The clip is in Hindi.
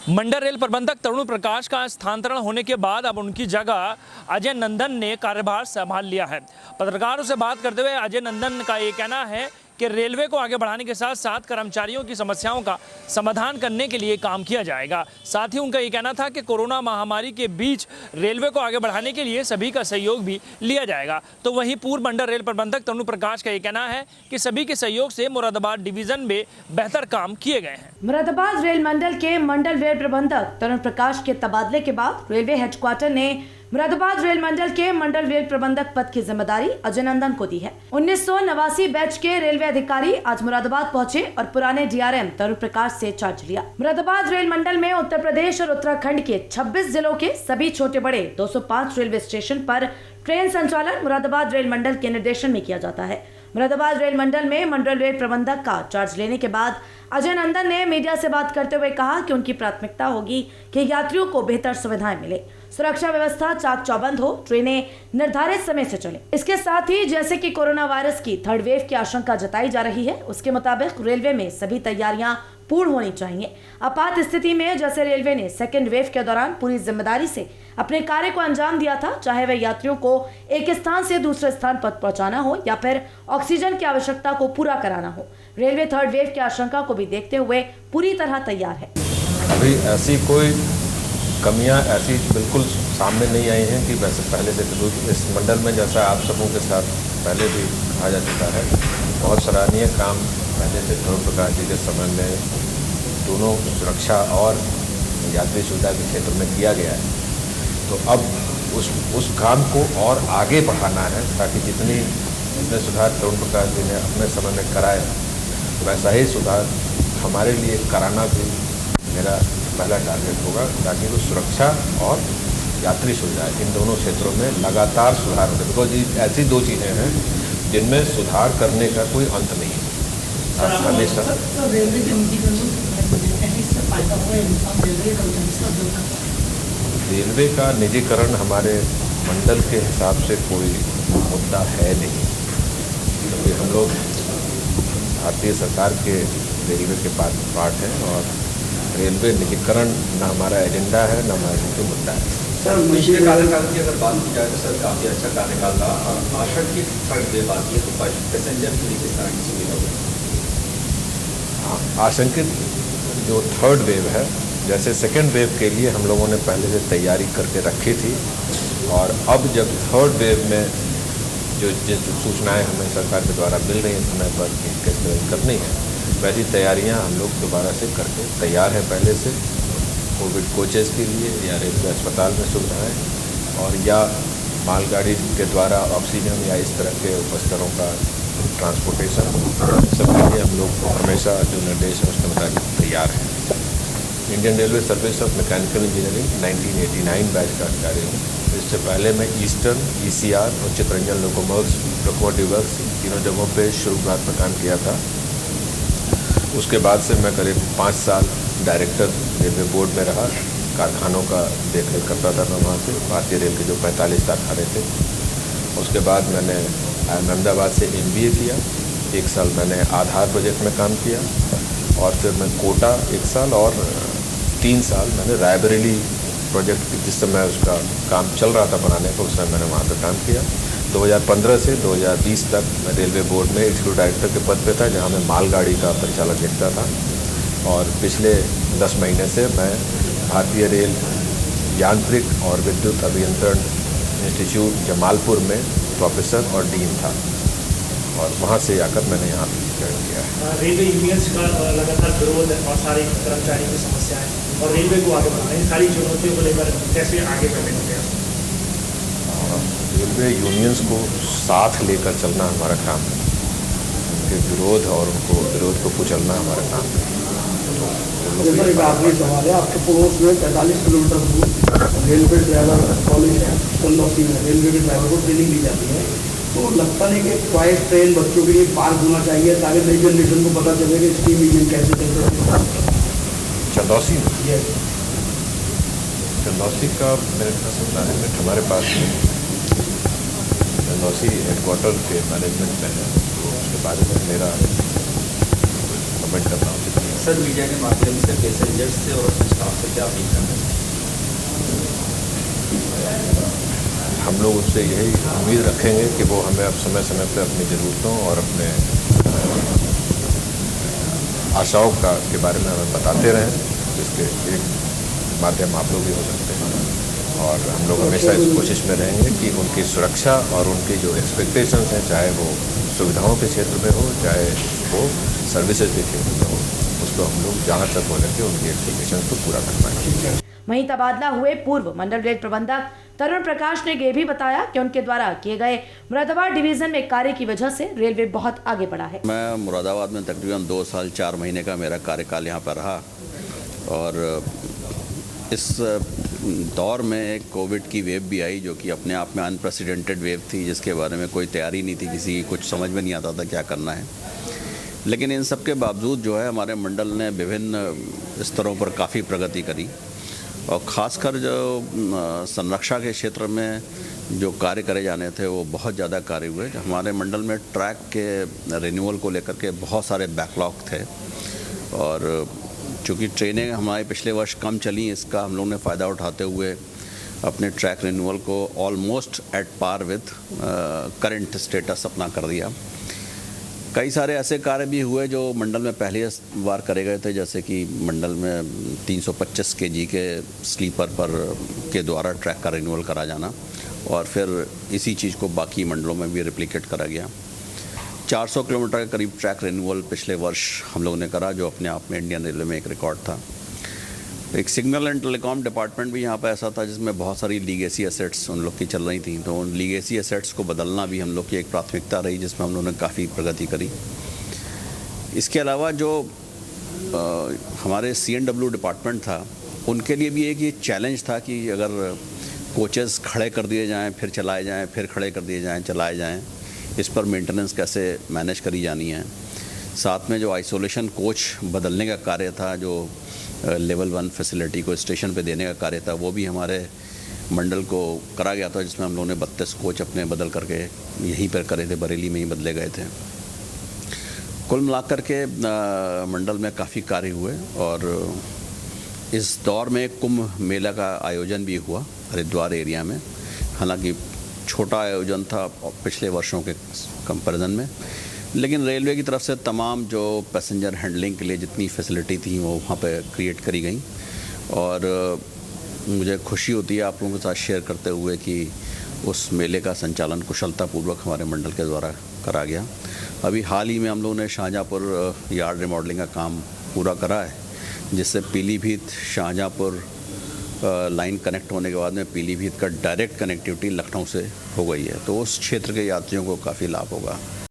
मंडल रेल प्रबंधक तरुण प्रकाश का स्थानांतरण होने के बाद अब उनकी जगह अजय नंदन ने कार्यभार संभाल लिया है। पत्रकारों से बात करते हुए अजय नंदन का ये कहना है कि रेलवे को आगे बढ़ाने के साथ साथ कर्मचारियों की समस्याओं का समाधान करने के लिए काम किया जाएगा। साथ ही उनका ये कहना था कि कोरोना महामारी के बीच रेलवे को आगे बढ़ाने के लिए सभी का सहयोग भी लिया जाएगा। तो वहीं पूर्व मंडल रेल प्रबंधक तरुण प्रकाश का ये कहना है कि सभी के सहयोग से मुरादाबाद डिवीजन में बेहतर काम किए गए हैं। मुरादाबाद रेल मंडल के मंडल रेल प्रबंधक तरुण प्रकाश के तबादले के बाद रेलवे हेडक्वार्टर ने मुरादाबाद रेल मंडल के मंडल रेल प्रबंधक पद की जिम्मेदारी अजय नंदन को दी है। 1989 बैच के रेलवे अधिकारी आज मुरादाबाद पहुंचे और पुराने डीआरएम तरुण प्रकाश से चार्ज लिया। मुरादाबाद रेल मंडल में उत्तर प्रदेश और उत्तराखंड के 26 जिलों के सभी छोटे बड़े 205 रेलवे स्टेशन पर ट्रेन संचालन मुरादाबाद रेल मंडल के निर्देशन में किया जाता है। मुरादाबाद रेल मंडल में मंडल रेल प्रबंधक का चार्ज लेने के बाद अजय नंदन ने मीडिया से बात करते हुए कहा कि उनकी प्राथमिकता होगी कि यात्रियों को बेहतर सुविधाएं मिले, सुरक्षा व्यवस्था चाक चौबंद हो, ट्रेनें निर्धारित समय से चले। इसके साथ ही जैसे कि कोरोना वायरस की थर्ड वेव की आशंका जताई जा रही है, उसके मुताबिक रेलवे में सभी तैयारियां पूर्ण होनी चाहिए। आपात स्थिति में जैसे रेलवे ने सेकेंड वेव के दौरान पूरी जिम्मेदारी से अपने कार्य को अंजाम दिया था, चाहे वह यात्रियों को एक स्थान से दूसरे स्थान पर पहुंचाना हो या फिर ऑक्सीजन की आवश्यकता को पूरा कराना हो, रेलवे थर्ड वेव की आशंका को भी देखते हुए पूरी तरह तैयार है। अभी ऐसी कोई कमियां ऐसी बिल्कुल सामने नहीं आई हैं कि वैसे पहले से इस मंडल में जैसा आप सबों के साथ पहले भी कहा जा चुका है, बहुत सराहनीय काम पहले से तरुण प्रकाश जी के समय में दोनों सुरक्षा और यात्री सुविधा के क्षेत्र में किया गया है। तो अब उस काम को और आगे बढ़ाना है ताकि जितने सुधार तरुण प्रकाश जी ने अपने समय में कराए वैसा ही सुधार हमारे लिए कराना भी मेरा पहला टारगेट होगा, ताकि वो सुरक्षा और यात्री सुविधा इन दोनों क्षेत्रों में लगातार सुधार हो। बिकॉज ये ऐसी दो चीज़ें हैं जिनमें सुधार करने का कोई अंत नहीं है। हमेशा रेलवे का निजीकरण हमारे मंडल के हिसाब से कोई मुद्दा है नहीं, क्योंकि हम लोग भारतीय सरकार के रेलवे के पार्ट हैं और रेलवे निजीकरण न हमारा एजेंडा है न हमारा कोई मुद्दा है। सर, पिछले कार्यकाल की अगर बात की जाए तो सर काफ़ी अच्छा कार्यकाल था। आशंकित थर्ड वेव आती है तो पैसेंजर के लिए किस तरह की सुविधा होगी? आशंकित जो थर्ड वेव है, जैसे सेकेंड वेव के लिए हम लोगों ने पहले से तैयारी करके रखी थी और अब जब थर्ड वेव में जो सूचनाएं हमें सरकार के द्वारा मिल रही हैं समय पर कि किस तरह करनी है, वैसी तैयारियां हम लोग दोबारा से करके तैयार हैं पहले से। कोविड कोचेज़ के लिए या रेलवे अस्पताल में सुविधाएं और या मालगाड़ी के द्वारा ऑक्सीजन या इस तरह के उपस्तरों का ट्रांसपोर्टेशन, सबके लिए हम लोग हमेशा जो निर्देश है उसके मुताबिक तैयार हैं। Indian railway service of mechanical engineering 1989 batch का अधिकारी हूँ। इससे पहले मैं ईस्टर्न, ECR और चितरंजन लोकोमोटिव वर्क्स तीनों जगहों पे शुरुआत में काम किया था। उसके बाद से मैं करीब 5 साल डायरेक्टर रेलवे बोर्ड में रहा, कारखानों का देखरेख करता था मैं वहाँ से, भारतीय रेल के जो 45 कारखाने थे। उसके बाद मैंने अहमदाबाद से MBA किया, 1 साल मैंने आधार प्रोजेक्ट में काम किया और फिर मैं कोटा 1 साल और 3 साल मैंने रायबरेली प्रोजेक्ट जिस समय उसका काम चल रहा था बनाने का, उस समय मैंने वहाँ पर काम किया। 2015 से 2020 तक मैं रेलवे बोर्ड में एग्जीक्यूटिव डायरेक्टर के पद पे था, जहाँ मैं मालगाड़ी का परिचालन देखता था। और पिछले 10 महीने से मैं भारतीय रेल यांत्रिक और विद्युत अभियंत्रण इंस्टीट्यूट जमालपुर में प्रोफेसर और डीन था और वहाँ से आकर मैंने यहाँ ज्वाइन किया है। रेलवे यूनियंस का लगातार विरोध और सारे कर्मचारियों की समस्याएं और रेलवे को आगे बढ़ाना, इन सारी चुनौतियों को लेकर कैसे आगे बढ़ने का? रेलवे यूनियंस को साथ लेकर चलना हमारा काम है, उनके विरोध और उनको विरोध को कुचलना हमारा काम है। एक आखिरी सवाल है, आपके पड़ोस में 45 किलोमीटर दूर रेलवे ड्राइवर कॉलेज है, चंदौसी में रेलवे के ड्राइवर को ट्रेनिंग दी जाती है। तो लगता नहीं कि टॉयज ट्रेन बच्चों के लिए पार्क होना चाहिए ताकि नई जनरेशन को पता चले कि स्टीम इंजन कैसे चलते हैं? चंदौसी चंदौसी का मेरे मैनेजमेंट हमारे पास चंदौसी हेडक्वार्टर के मैनेजमेंट में है, तो उसके बारे में मेरा कमेंट करना उचित नहीं है। सर मीडिया के माध्यम से पैसेंजर्स से और अपने स्टाफ से क्या अपील करना है? हम लोग उससे यही उम्मीद रखेंगे कि वो हमें अब समय समय पर अपनी ज़रूरतों और अपने आशाओं के बारे में हमें बताते रहें, जिसके एक माध्यम आप लोग भी हो सकते हैं। और हम लोग हमेशा इस कोशिश में रहेंगे कि उनकी सुरक्षा और उनकी जो एक्सपेक्टेशंस हैं, चाहे वो सुविधाओं के क्षेत्र में हो, चाहे वो सर्विसेज के क्षेत्र में हो, उसको हम लोग जहाँ तक हो सके उनकी एक्सपेक्टेशंस को पूरा कर पाएंगे। वहीं तबादला हुए पूर्व मंडल रेल प्रबंधक तरुण प्रकाश ने यह भी बताया कि उनके द्वारा किए गए मुरादाबाद डिवीजन में कार्य की वजह से रेलवे बहुत आगे बढ़ा है। मैं मुरादाबाद में तकरीबन 2 साल 4 महीने का मेरा कार्यकाल यहाँ पर रहा और इस दौर में एक कोविड की वेव भी आई, जो कि अपने आप में अनप्रेसिडेंटेड वेव थी, जिसके बारे में कोई तैयारी नहीं थी, किसी की कुछ समझ में नहीं आता था क्या करना है। लेकिन इन सब के बावजूद जो है हमारे मंडल ने विभिन्न स्तरों पर काफ़ी प्रगति करी और ख़ासकर जो संरक्षा के क्षेत्र में जो कार्य करे जाने थे वो बहुत ज़्यादा कार्य हुए। हमारे मंडल में ट्रैक के रिन्यूअल को लेकर के बहुत सारे बैकलॉग थे और चूँकि ट्रेनें हमारे पिछले वर्ष कम चली, इसका हम लोग ने फ़ायदा उठाते हुए अपने ट्रैक रिन्यूअल को almost at par with current status अपना कर दिया। कई सारे ऐसे कार्य भी हुए जो मंडल में पहली बार करे गए थे, जैसे कि मंडल में 325 kg के स्लीपर पर के द्वारा ट्रैक का रिन्यूअल करा जाना और फिर इसी चीज़ को बाकी मंडलों में भी रिप्लिकेट करा गया। 400 किलोमीटर के करीब ट्रैक रिन्यूअल पिछले वर्ष हम लोगों ने करा, जो अपने आप में इंडियन रेलवे में एक रिकॉर्ड था। एक सिग्नल एंड टेलीकॉम डिपार्टमेंट भी यहाँ पर ऐसा था जिसमें बहुत सारी लीगेसी एसेट्स उन लोग की चल रही थी, तो उन लीगेसी एसेट्स को बदलना भी हम लोग की एक प्राथमिकता रही, जिसमें हम लोगों ने काफ़ी प्रगति करी। इसके अलावा जो हमारे CNW डिपार्टमेंट था, उनके लिए भी एक ये चैलेंज था कि अगर कोचेस खड़े कर दिए जाएँ, फिर चलाए जाएँ, फिर खड़े कर दिए जाएँ, चलाए जाएँ, इस पर मेंटेनेंस कैसे मैनेज करी जानी है। साथ में जो आइसोलेशन कोच बदलने का कार्य था, जो लेवल 1 फैसिलिटी को स्टेशन पे देने का कार्य था, वो भी हमारे मंडल को करा गया था, जिसमें हम लोगों ने 32 कोच अपने बदल करके यहीं पर करे थे, बरेली में ही बदले गए थे। कुल मिलाकर के मंडल में काफ़ी कार्य हुए और इस दौर में कुंभ मेला का आयोजन भी हुआ हरिद्वार एरिया में। हालांकि छोटा आयोजन था पिछले वर्षों के कंपैरिजन में, लेकिन रेलवे की तरफ से तमाम जो पैसेंजर हैंडलिंग के लिए जितनी फैसिलिटी थी वो वहाँ पे क्रिएट करी गई और मुझे खुशी होती है आप लोगों के साथ शेयर करते हुए कि उस मेले का संचालन कुशलतापूर्वक हमारे मंडल के द्वारा करा गया। अभी हाल ही में हम लोगों ने शाहजहाँपुर यार्ड रिमॉडलिंग का काम पूरा करा है, जिससे पीलीभीत शाहजहाँपुर लाइन कनेक्ट होने के बाद में पीलीभीत का डायरेक्ट कनेक्टिविटी लखनऊ से हो गई है, तो उस क्षेत्र के यात्रियों को काफ़ी लाभ होगा।